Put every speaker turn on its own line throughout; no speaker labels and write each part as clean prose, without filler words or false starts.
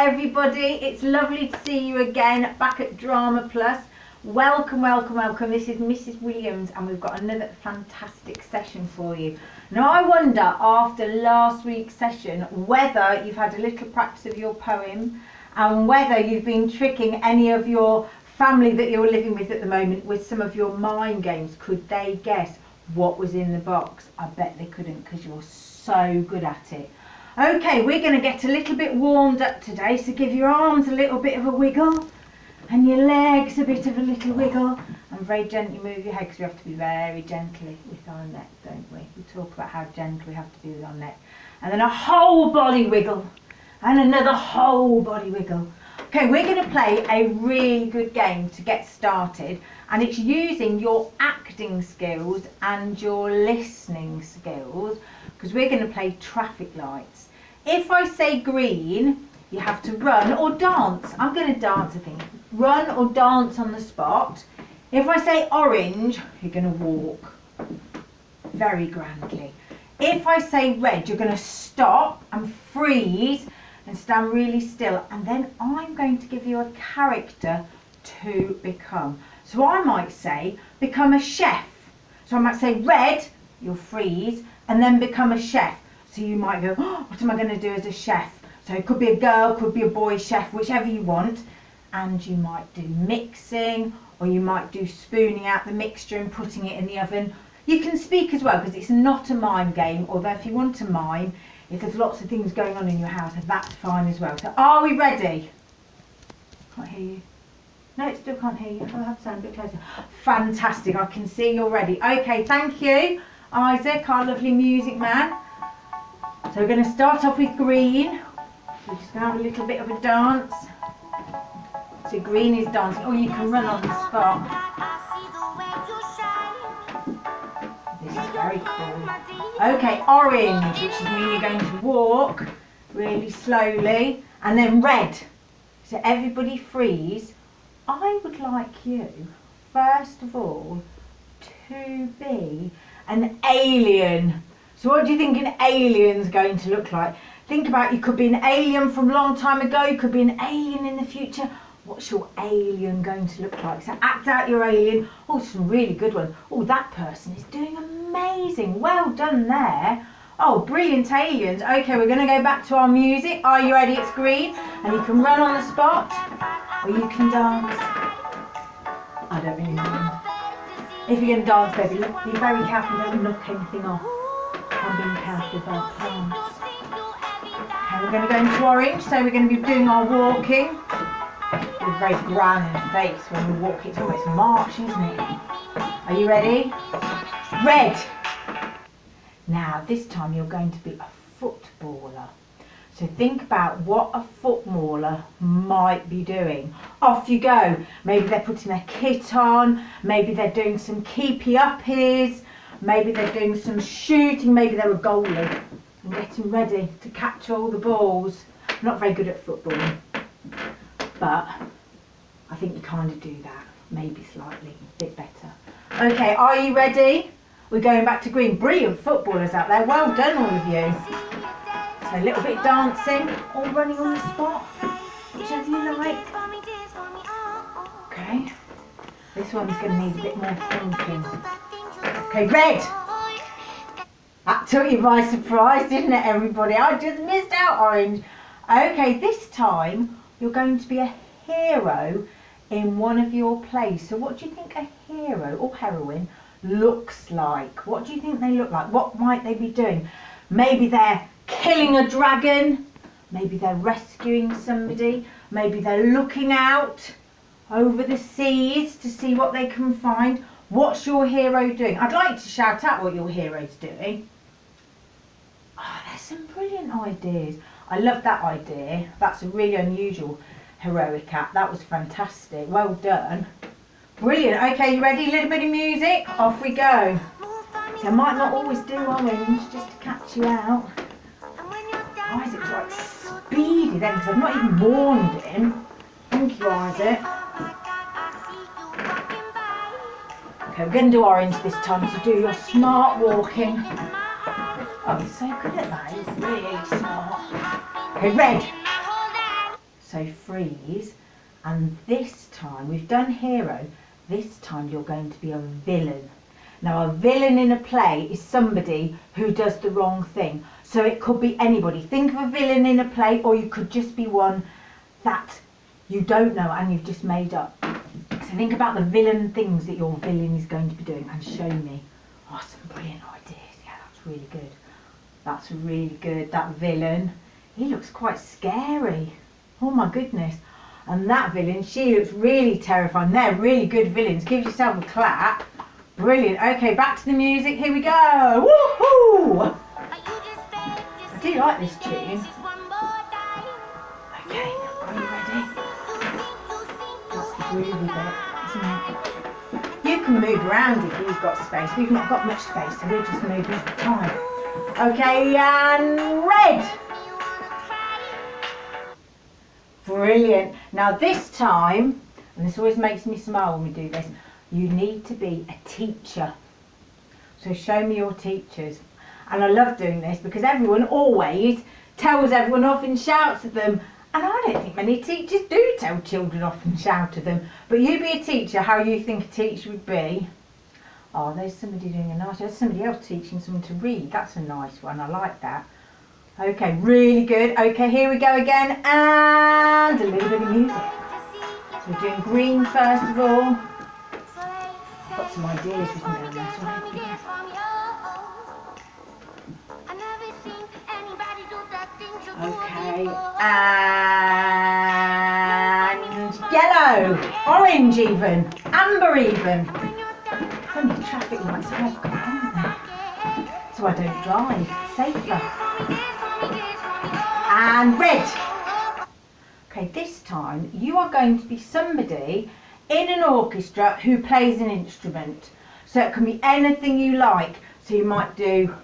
everybody. It's lovely to see you again back at Drama Plus. Welcome, welcome, welcome. This is Mrs. Williams and we've got another fantastic session for you. Now I wonder, after last week's session, whether you've had a little practice of your poem and whether you've been tricking any of your family that you're living with at the moment with some of your mind games. Could they guess what was in the box? I bet they couldn't, because you're so good at it. Okay, we're going to get a little bit warmed up today, so give your arms a little bit of a wiggle and your legs a bit of a little wiggle, and very gently move your head, because we have to be very gently with our neck, don't we? We talk about how gentle we have to be with our neck. And then a whole body wiggle and another whole body wiggle. Okay, we're going to play a really good game to get started, and it's using your acting skills and your listening skills, because we're going to play traffic lights. If I say green, you have to run or dance. I'm going to dance, I think. Run or dance on the spot. If I say orange, you're going to walk very grandly. If I say red, you're going to stop and freeze and stand really still, and then I'm going to give you a character to become. So I might say become a chef. So I might say red, you'll freeze, and then become a chef. So you might go, oh, what am I going to do as a chef? So it could be a girl, could be a boy chef, whichever you want. And you might do mixing, or you might do spooning out the mixture and putting it in the oven. You can speak as well, because it's not a mime game, although if you want to mime, if there's lots of things going on in your house, that's fine as well. So are we ready? Can't hear you. No, it still can't hear you. I'll have to sound a bit closer. Fantastic, I can see you're ready. Okay, thank you, Isaac, our lovely music man. So we're going to start off with green. We're just going to have a little bit of a dance. So green is dancing. Oh, you can run on the spot. This is very cool. Okay, orange, which means you're going to walk really slowly. And then red. So everybody freeze. I would like you, first of all, to be an alien. So what do you think an alien's going to look like? Think about, you could be an alien from a long time ago, you could be an alien in the future. What's your alien going to look like? So act out your alien. Oh, some really good ones. Oh, that person is doing amazing. Well done there. Oh, brilliant aliens. Okay, we're going to go back to our music. Are you ready? It's green. And you can run on the spot, or you can dance. I don't really mind. If you're going to dance, baby, be very careful, don't knock anything off. I'm being careful about plants. Okay, we're going to go into orange, so we're going to be doing our walking. With a very grand face when we walk. It's almost March, isn't it? Are you ready? Red. Now this time you're going to be a footballer. So think about what a footballer might be doing. Off you go. Maybe they're putting their kit on. Maybe they're doing some keepy-uppies. Maybe they're doing some shooting. Maybe they're a goalie and getting ready to catch all the balls. I'm not very good at football, but I think you kind of do that, maybe slightly, a bit better. Okay, are you ready? We're going back to green. Brilliant footballers out there. Well done, all of you. So a little bit dancing, or running on the spot, whichever you like. Okay, this one's going to need a bit more thinking. Okay, red. That took you by surprise, didn't it, everybody? I just missed out orange. Okay, this time you're going to be a hero in one of your plays. So what do you think a hero or heroine looks like? What do you think they look like? What might they be doing? Maybe they're killing a dragon. Maybe they're rescuing somebody. Maybe they're looking out over the seas to see what they can find. What's your hero doing? I'd like to shout out what your hero's doing. Oh, there's some brilliant ideas. I love that idea. That's a really unusual heroic act. That was fantastic. Well done. Brilliant. Okay, you ready? A little bit of music. Off we go. So I might not always do orange just to catch you out. Isaac's like speedy then, because I've not even warned him. Thank you, Isaac. Okay, we're going to do orange this time, so do your smart walking. Oh, he's so good at that. He's really smart. Okay, red. So freeze. And this time, we've done hero, this time you're going to be a villain. Now a villain in a play is somebody who does the wrong thing. So it could be anybody. Think of a villain in a play, or you could just be one that you don't know and you've just made up. So think about the villain things that your villain is going to be doing and show me. Oh, some brilliant ideas. Yeah, that's really good. That's really good. That villain, he looks quite scary. Oh my goodness. And that villain, she looks really terrifying. They're really good villains. Give yourself a clap. Brilliant. Okay, back to the music. Here we go. Woohoo! I do like this tune. Okay, are you ready? That's the groovy bit, isn't it? You can move around if you've got space. We've not got much space, so we're just moving at a time. Okay, and red. Brilliant. Now this time, and this always makes me smile when we do this, you need to be a teacher. So show me your teachers. And I love doing this because everyone always tells everyone off and shouts at them. And I don't think many teachers do tell children off and shout at them. But you be a teacher, how you think a teacher would be. Oh, there's somebody doing a nice, there's somebody else teaching someone to read. That's a nice one, I like that. Okay, really good. Okay, here we go again, and a little bit of music. So we're doing green first of all. I've got some ideas written down there, so I'll begin. Okay, and yellow, orange even, amber even. So many traffic lights I've got, aren't there? So I don't drive, safer. And red. Okay, this time you are going to be somebody in an orchestra who plays an instrument. So it can be anything you like. So you might do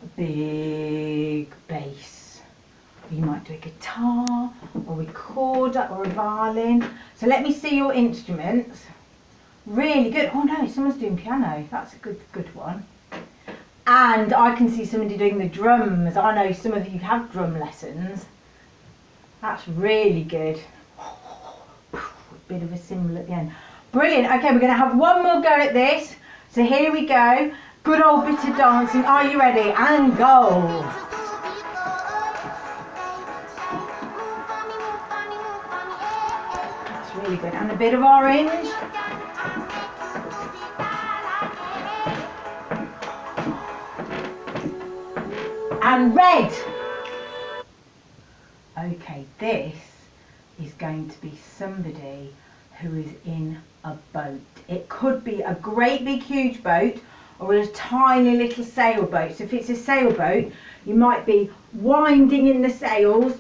a big bass, or you might do a guitar, or a recorder, or a violin. So let me see your instruments. Really good. Oh no, someone's doing piano. That's a good one. And I can see somebody doing the drums. I know some of you have drum lessons. That's really good. Bit of a cymbal at the end. Brilliant. Okay, we're going to have one more go at this. So here we go. Good old bit of dancing. Are you ready? And go. That's really good. And a bit of orange. And red. Okay, this is going to be somebody who is in a boat. It could be a great big huge boat or a tiny little sailboat. So if it's a sailboat, you might be winding in the sails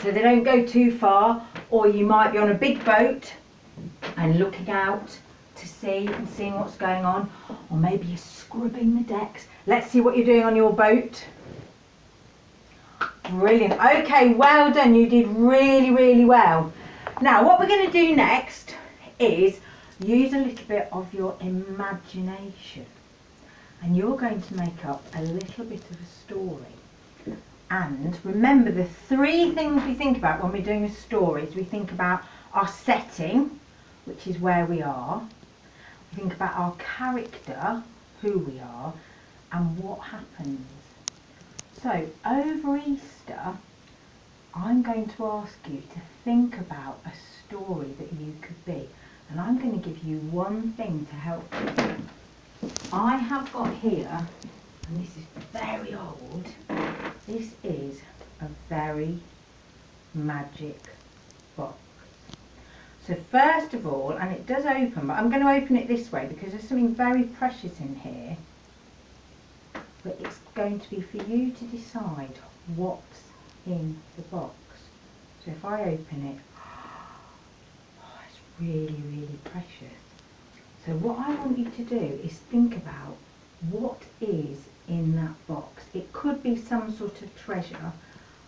so they don't go too far, or you might be on a big boat and looking out to sea and seeing what's going on, or maybe you're scrubbing the decks. Let's see what you're doing on your boat. Brilliant. Okay, well done. You did really, really well. Now, what we're going to do next is use a little bit of your imagination. And you're going to make up a little bit of a story. And remember, the three things we think about when we're doing a story is we think about our setting, which is where we are. We think about our character, who we are, and what happens. So, over Easter, I'm going to ask you to think about a story that you could be. And I'm going to give you one thing to help you. I have got here, and this is very old, this is a very magic box. So first of all, and it does open, but I'm going to open it this way because there's something very precious in here. But it's going to be for you to decide what's in the box. So if I open it, oh, it's really, really precious. So what I want you to do is think about what is in that box. It could be some sort of treasure,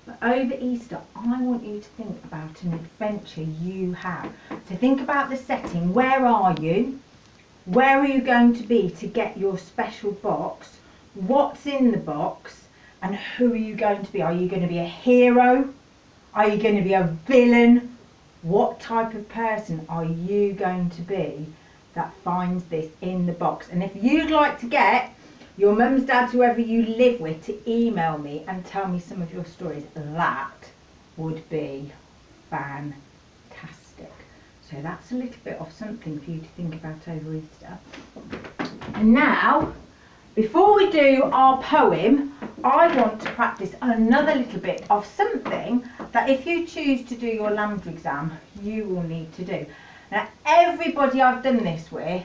but over Easter I want you to think about an adventure you have. So think about the setting. Where are you? Where are you going to be to get your special box? What's in the box, and who are you going to be? Are you going to be a hero? Are you going to be a villain? What type of person are you going to be that finds this in the box? And if you'd like to get your mums, dads, whoever you live with to email me and tell me some of your stories, that would be fantastic. So that's a little bit of something for you to think about over Easter. And now, before we do our poem, I want to practice another little bit of something that if you choose to do your LAMDA exam, you will need to do. Now, everybody I've done this with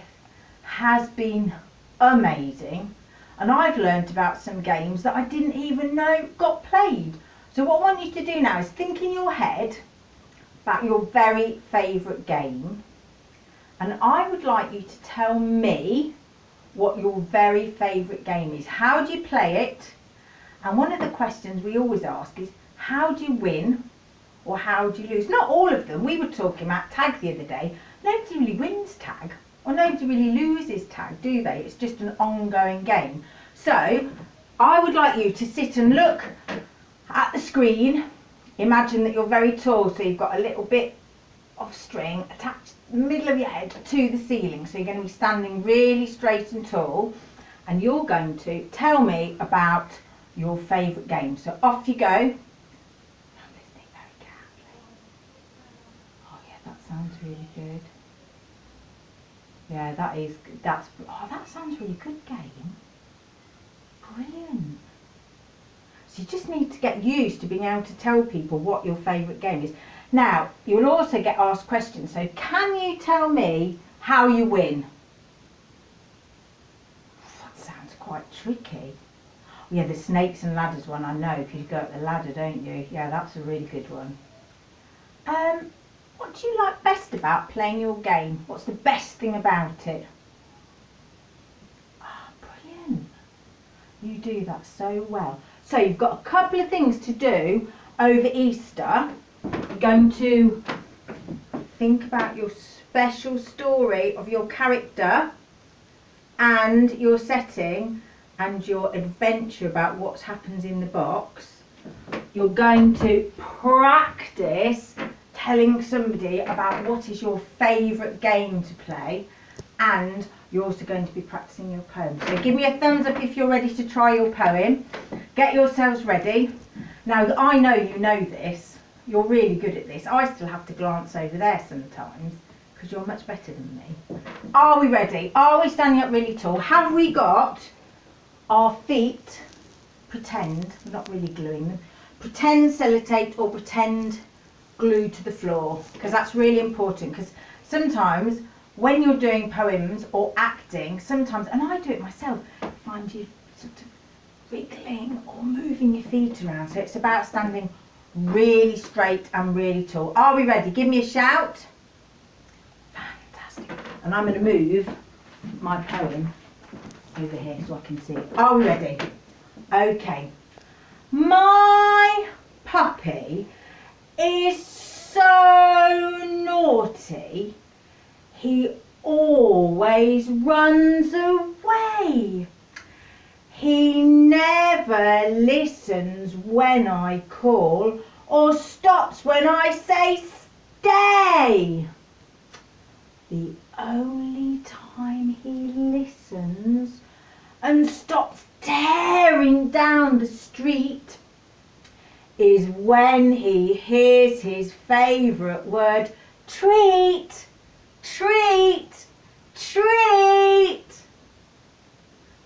has been amazing, and I've learnt about some games that I didn't even know got played. So what I want you to do now is think in your head about your very favourite game, and I would like you to tell me what your very favourite game is. How do you play it? And one of the questions we always ask is, how do you win or how do you lose? Not all of them. We were talking about tag the other day. Nobody really wins tag or nobody really loses tag, do they? It's just an ongoing game. So I would like you to sit and look at the screen. Imagine that you're very tall, so you've got a little bit of string attached in the middle of your head to the ceiling. So you're going to be standing really straight and tall, and you're going to tell me about your favourite game. So off you go. Now listening very carefully. Oh yeah, that sounds really good. Yeah, that sounds really good game. Brilliant. So you just need to get used to being able to tell people what your favourite game is. Now, you'll also get asked questions. So can you tell me how you win? That sounds quite tricky. Yeah, the snakes and ladders one I know, because you go up the ladder, don't you? Yeah, that's a really good one. What do you like best about playing your game? What's the best thing about it? Ah, brilliant. You do that so well. So you've got a couple of things to do over Easter. You're going to think about your special story of your character and your setting and your adventure about what happens in the box. You're going to practice telling somebody about what is your favourite game to play, and you're also going to be practicing your poem. So give me a thumbs up if you're ready to try your poem. Get yourselves ready. Now I know you know this, you're really good at this. I still have to glance over there sometimes because you're much better than me. Are we ready? Are we standing up really tall? Have we got our feet, pretend, we're not really gluing them, pretend sellotape or pretend glue to the floor, because that's really important, because sometimes when you're doing poems or acting, sometimes, and I do it myself, find you sort of wiggling or moving your feet around. So it's about standing really straight and really tall. Are we ready? Give me a shout. Fantastic. And I'm going to move my poem over here so I can see it. Are we ready? Okay. My puppy is so naughty. He always runs away. He never listens when I call or stops when I say stay. The only time he listens and stops staring down the street is when he hears his favourite word, treat, treat, treat.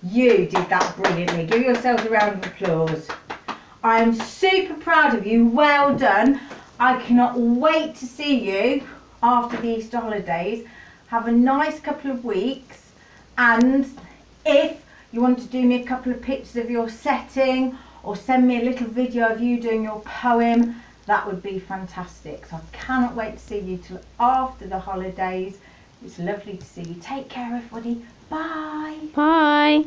You did that brilliantly. Give yourselves a round of applause. I am super proud of you. Well done. I cannot wait to see you after the Easter holidays. Have a nice couple of weeks, and if you want to do me a couple of pictures of your setting or send me a little video of you doing your poem, that would be fantastic. So I cannot wait to see you till after the holidays. It's lovely to see you. Take care, everybody. Bye.
Bye.